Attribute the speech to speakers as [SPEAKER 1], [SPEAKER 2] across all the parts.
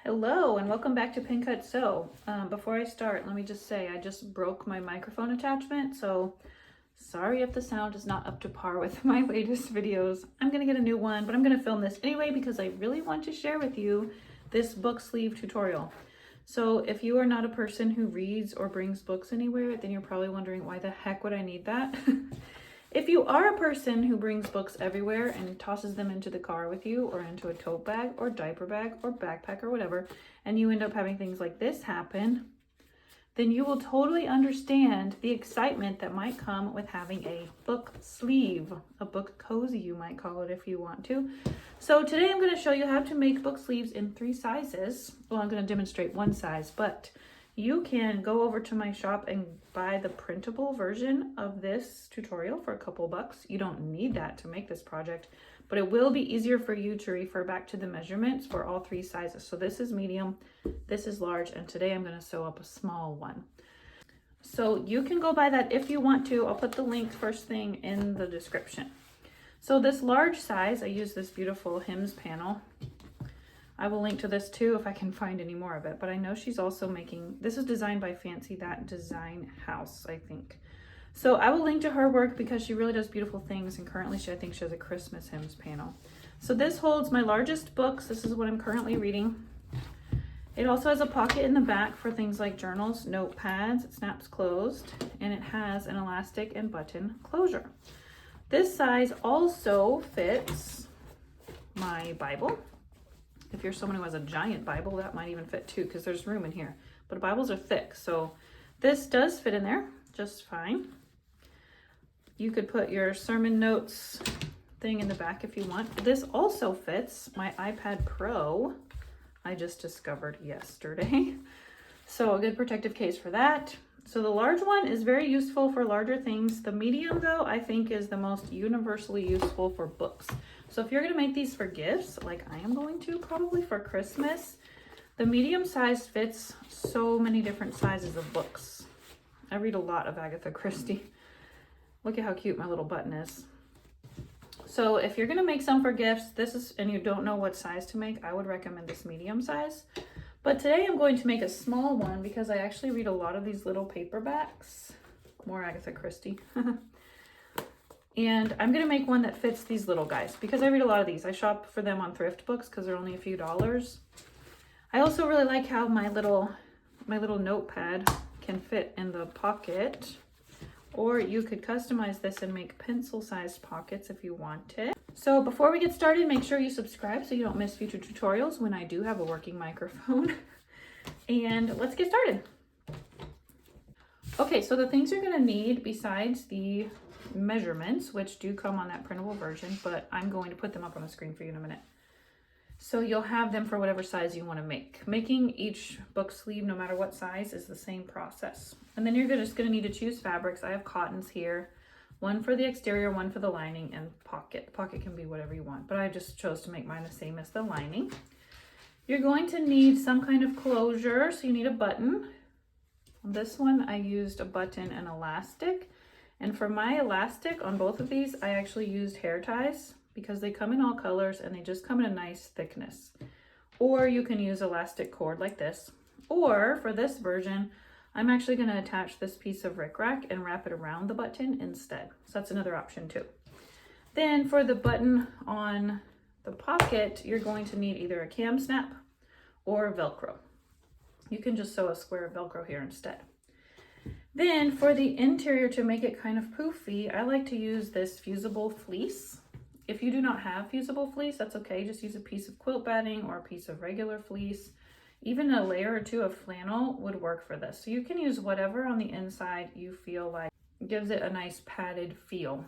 [SPEAKER 1] Hello and welcome back to Pin Cut Sew. Before I start, let me just say I just broke my microphone attachment, so sorry if the sound is not up to par with my latest videos. I'm gonna get a new one, but I'm gonna film this anyway because I really want to share with you this book sleeve tutorial. So if you are not a person who reads or brings books anywhere, then you're probably wondering why the heck would I need that? If you are a person who brings books everywhere and tosses them into the car with you or into a tote bag or diaper bag or backpack or whatever, and you end up having things like this happen, then you will totally understand the excitement that might come with having a book sleeve, a book cozy you might call it if you want to. So today I'm going to show you how to make book sleeves in 3 sizes. Well, I'm going to demonstrate one size, but you can go over to my shop and buy the printable version of this tutorial for a couple bucks. You don't need that to make this project, but it will be easier for you to refer back to the measurements for all 3 sizes. So this is medium, this is large, and today I'm going to sew up a small one. So you can go buy that if you want to. I'll put the link first thing in the description. So this large size, I use this beautiful Hymns panel. I will link to this too if I can find any more of it, but I know she's also making, this is designed by Fancy That Design House, I think. So I will link to her work because she really does beautiful things, and currently I think she has a Christmas hymns panel. So this holds my largest books. This is what I'm currently reading. It also has a pocket in the back for things like journals, notepads. It snaps closed, and it has an elastic and button closure. This size also fits my Bible. If you're someone who has a giant Bible, that might even fit too, because there's room in here. But Bibles are thick, so this does fit in there just fine. You could put your sermon notes thing in the back if you want. This also fits my iPad Pro I just discovered yesterday. So a good protective case for that. So the large one is very useful for larger things. The medium, though, I think is the most universally useful for books. So if you're going to make these for gifts, like I am going to probably for Christmas, the medium size fits so many different sizes of books. I read a lot of Agatha Christie. Look at how cute my little button is. So if you're going to make some for gifts, and you don't know what size to make, I would recommend this medium size. But today I'm going to make a small one because I actually read a lot of these little paperbacks. More Agatha Christie. And I'm going to make one that fits these little guys because I read a lot of these. I shop for them on thrift books because they're only a few dollars. I also really like how my little notepad can fit in the pocket. Or you could customize this and make pencil-sized pockets if you wanted. So before we get started, make sure you subscribe so you don't miss future tutorials when I do have a working microphone. And let's get started. Okay, so the things you're going to need besides the measurements, which do come on that printable version, but I'm going to put them up on the screen for you in a minute. So you'll have them for whatever size you want to make. Making each book sleeve, no matter what size, is the same process. And then you're just going to need to choose fabrics. I have cottons here, one for the exterior, one for the lining, and pocket. Pocket can be whatever you want, but I just chose to make mine the same as the lining. You're going to need some kind of closure, so you need a button. On this one, I used a button and elastic. And for my elastic on both of these, I actually used hair ties because they come in all colors and they just come in a nice thickness. Or you can use elastic cord like this. Or for this version, I'm actually going to attach this piece of rickrack and wrap it around the button instead. So that's another option too. Then for the button on the pocket, you're going to need either a cam snap or Velcro. You can just sew a square of Velcro here instead. Then for the interior, to make it kind of poofy, I like to use this fusible fleece. If you do not have fusible fleece, that's okay. Just use a piece of quilt batting or a piece of regular fleece. Even a layer or two of flannel would work for this. So you can use whatever on the inside you feel like gives it a nice padded feel.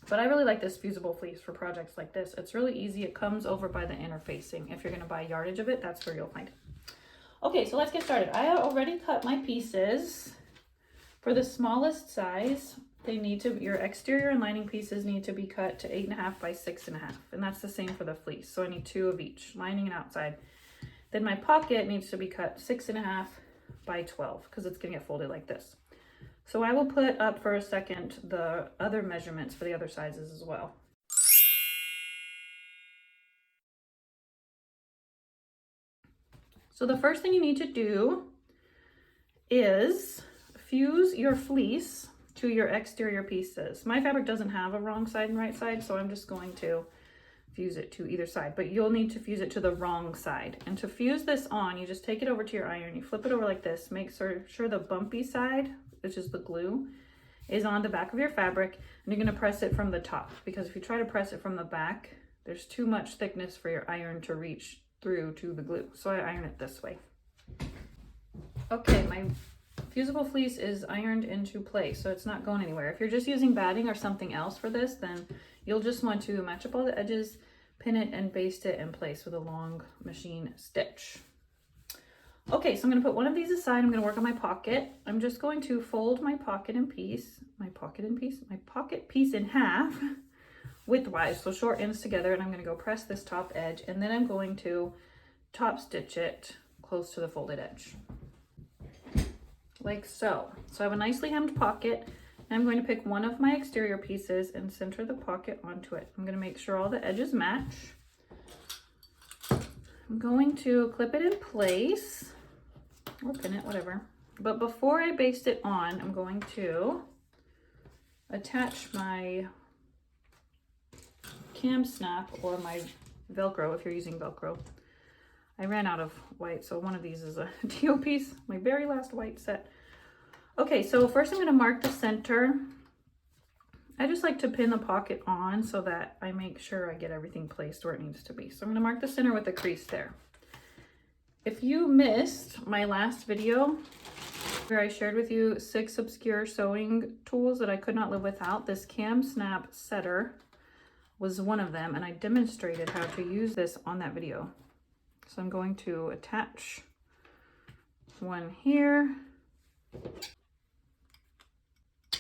[SPEAKER 1] But I really like this fusible fleece for projects like this. It's really easy. It comes over by the interfacing. If you're going to buy yardage of it, that's where you'll find it. Okay, so let's get started. I already cut my pieces. For the smallest size, your exterior and lining pieces need to be cut to 8.5 by 6.5, and that's the same for the fleece. So I need 2 of each, lining and outside. Then my pocket needs to be cut 6.5 by 12 because it's going to get folded like this. So I will put up for a second the other measurements for the other sizes as well. So the first thing you need to do is fuse your fleece to your exterior pieces. My fabric doesn't have a wrong side and right side, so I'm just going to fuse it to either side, but you'll need to fuse it to the wrong side. And to fuse this on, you just take it over to your iron, you flip it over like this, make sure the bumpy side, which is the glue, is on the back of your fabric, and you're gonna press it from the top, because if you try to press it from the back, there's too much thickness for your iron to reach through to the glue. So I iron it this way. Okay, my fusible fleece is ironed into place, so it's not going anywhere. If you're just using batting or something else for this, then you'll just want to match up all the edges, pin it, and baste it in place with a long machine stitch. Okay, so I'm going to put one of these aside. I'm going to work on my pocket. I'm just going to fold my pocket piece in half widthwise, so short ends together, and I'm going to go press this top edge, and then I'm going to top stitch it close to the folded edge. Like so. So I have a nicely hemmed pocket, and I'm going to pick one of my exterior pieces and center the pocket onto it. I'm going to make sure all the edges match. I'm going to clip it in place, or pin it, whatever. But before I baste it on, I'm going to attach my cam snap or my Velcro if you're using Velcro. I ran out of white, so one of these is a teal piece, my very last white set. Okay, so first I'm going to mark the center. I just like to pin the pocket on so that I make sure I get everything placed where it needs to be. So I'm going to mark the center with a crease there. If you missed my last video where I shared with you 6 obscure sewing tools that I could not live without, this cam snap setter was one of them, and I demonstrated how to use this on that video. So I'm going to attach one here.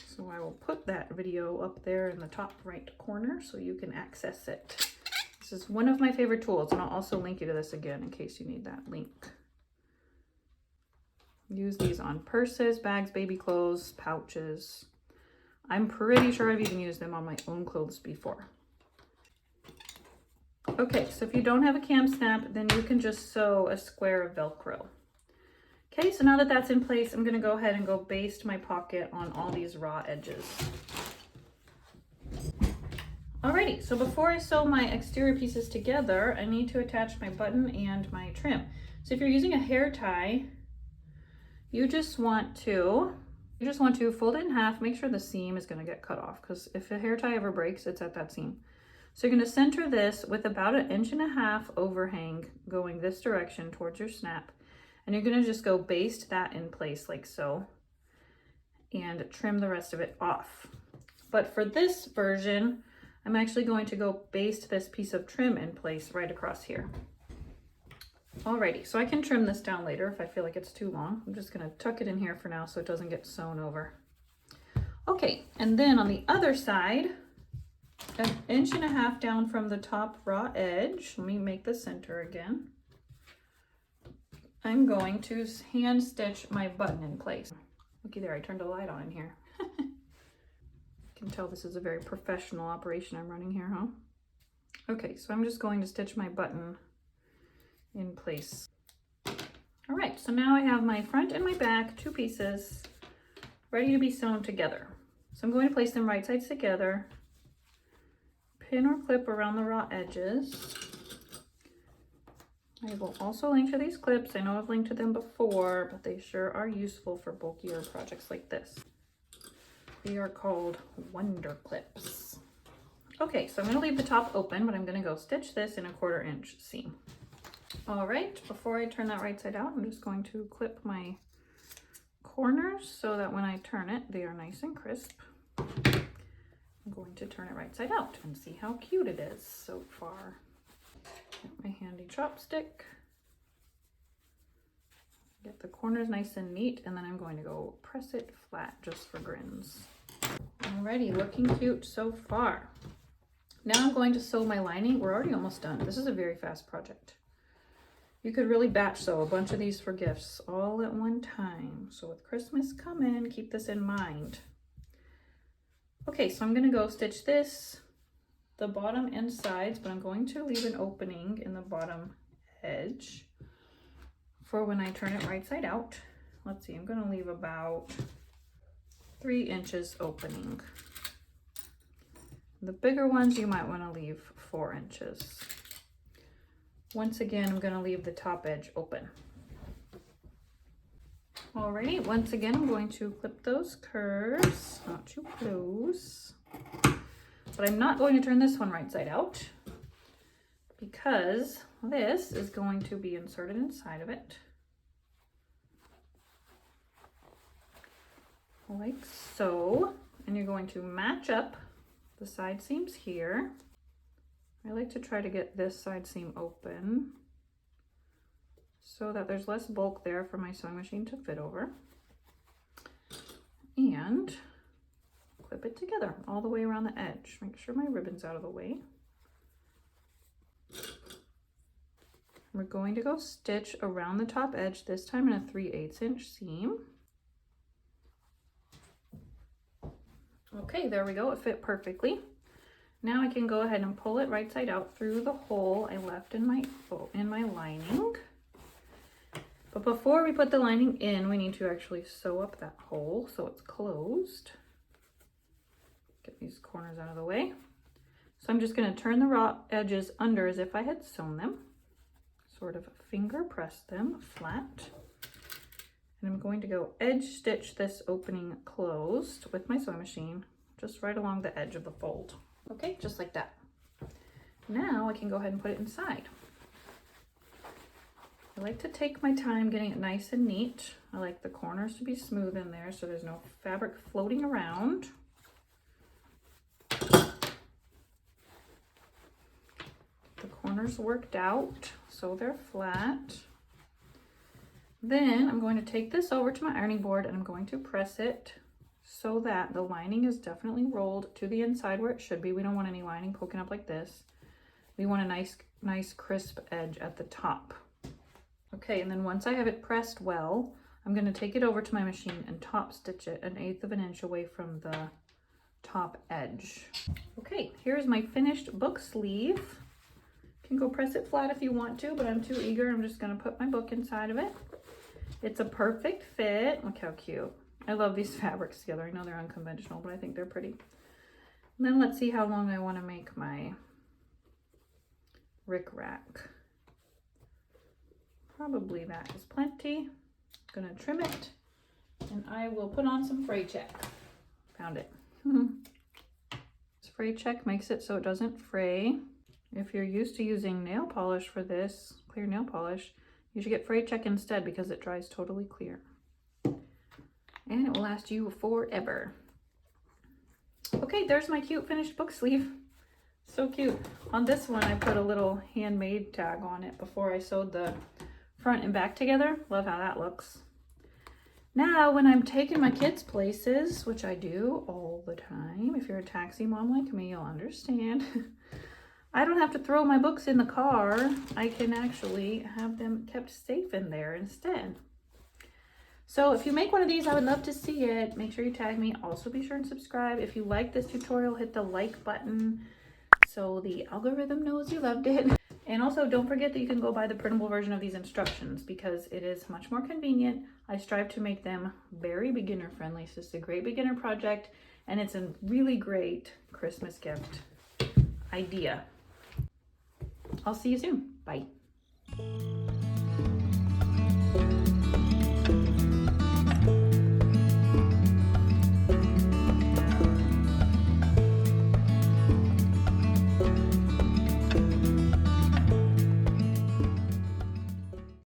[SPEAKER 1] So I will put that video up there in the top right corner so you can access it. This is one of my favorite tools, and I'll also link you to this again in case you need that link. Use these on purses, bags, baby clothes, pouches. I'm pretty sure I've even used them on my own clothes before. Okay, so if you don't have a cam snap, then you can just sew a square of Velcro. Okay, so now that that's in place, I'm going to go ahead and go baste my pocket on all these raw edges. Alrighty, so before I sew my exterior pieces together, I need to attach my button and my trim. So if you're using a hair tie, you just want to fold it in half, make sure the seam is going to get cut off, because if a hair tie ever breaks, it's at that seam. So you're going to center this with about 1.5 inches overhang going this direction towards your snap. And you're going to just go baste that in place like so and trim the rest of it off. But for this version, I'm actually going to go baste this piece of trim in place right across here. Alrighty, so I can trim this down later if I feel like it's too long. I'm just going to tuck it in here for now so it doesn't get sewn over. Okay, and then on the other side, 1.5 inches down from the top raw edge, let me make the center again. I'm going to hand stitch my button in place. Looky there, I turned a light on in here. You can tell this is a very professional operation I'm running here, huh? Okay, so I'm just going to stitch my button in place. All right, so now I have my front and my back, 2 pieces, ready to be sewn together. So I'm going to place them right sides together, pin or clip around the raw edges. I will also link to these clips. I know I've linked to them before, but they sure are useful for bulkier projects like this. They are called Wonder Clips. Okay, so I'm going to leave the top open, but I'm going to go stitch this in a 1/4 inch seam. All right, before I turn that right side out, I'm just going to clip my corners so that when I turn it, they are nice and crisp. I'm going to turn it right side out and see how cute it is so far. Get my handy chopstick. Get the corners nice and neat, and then I'm going to go press it flat just for grins. Alrighty, looking cute so far. Now I'm going to sew my lining. We're already almost done. This is a very fast project. You could really batch sew a bunch of these for gifts all at one time. So with Christmas coming, keep this in mind. Okay, so I'm going to go stitch this, the bottom and sides, but I'm going to leave an opening in the bottom edge for when I turn it right side out. Let's see, I'm gonna leave about 3 inches opening. The bigger ones you might wanna leave 4 inches. Once again, I'm gonna leave the top edge open. Alrighty, once again, I'm going to clip those curves, not too close. But I'm not going to turn this one right side out because this is going to be inserted inside of it. Like so. And you're going to match up the side seams here. I like to try to get this side seam open so that there's less bulk there for my sewing machine to fit over. And clip it together all the way around the edge. Make sure my ribbon's out of the way. We're going to go stitch around the top edge, this time in a 3/8 inch seam. Okay, there we go, it fit perfectly. Now I can go ahead and pull it right side out through the hole I left in my lining. But before we put the lining in, we need to actually sew up that hole so it's closed. Get these corners out of the way. So I'm just going to turn the raw edges under as if I had sewn them. Sort of finger press them flat. And I'm going to go edge stitch this opening closed with my sewing machine, just right along the edge of the fold. Okay, just like that. Now I can go ahead and put it inside. I like to take my time getting it nice and neat. I like the corners to be smooth in there so there's no fabric floating around. The corners worked out so they're flat. Then I'm going to take this over to my ironing board and I'm going to press it so that the lining is definitely rolled to the inside where it should be. We don't want any lining poking up like this. We want a nice crisp edge at the top. Okay, and then once I have it pressed well, I'm going to take it over to my machine and top stitch it 1/8 of an inch away from the top edge. Okay, here's my finished book sleeve. You can go press it flat if you want to, but I'm too eager. I'm just going to put my book inside of it. It's a perfect fit. Look how cute. I love these fabrics together. I know they're unconventional, but I think they're pretty. And then let's see how long I want to make my rickrack. Probably that is plenty. I'm gonna trim it and I will put on some fray check. Found it. This fray check makes it so it doesn't fray. If you're used to using nail polish for this, clear nail polish, you should get fray check instead because it dries totally clear. And it will last you forever. Okay, there's my cute finished book sleeve. So cute. On this one, I put a little handmade tag on it before I sewed the front and back together. Love how that looks. Now, when I'm taking my kids places, which I do all the time, if you're a taxi mom like me, you'll understand. I don't have to throw my books in the car. I can actually have them kept safe in there instead. So if you make one of these, I would love to see it. Make sure you tag me. Also be sure and subscribe. If you like this tutorial, hit the like button so the algorithm knows you loved it. And also don't forget that you can go buy the printable version of these instructions because it is much more convenient. I strive to make them very beginner friendly. So it's a great beginner project and it's a really great Christmas gift idea. I'll see you soon. Bye.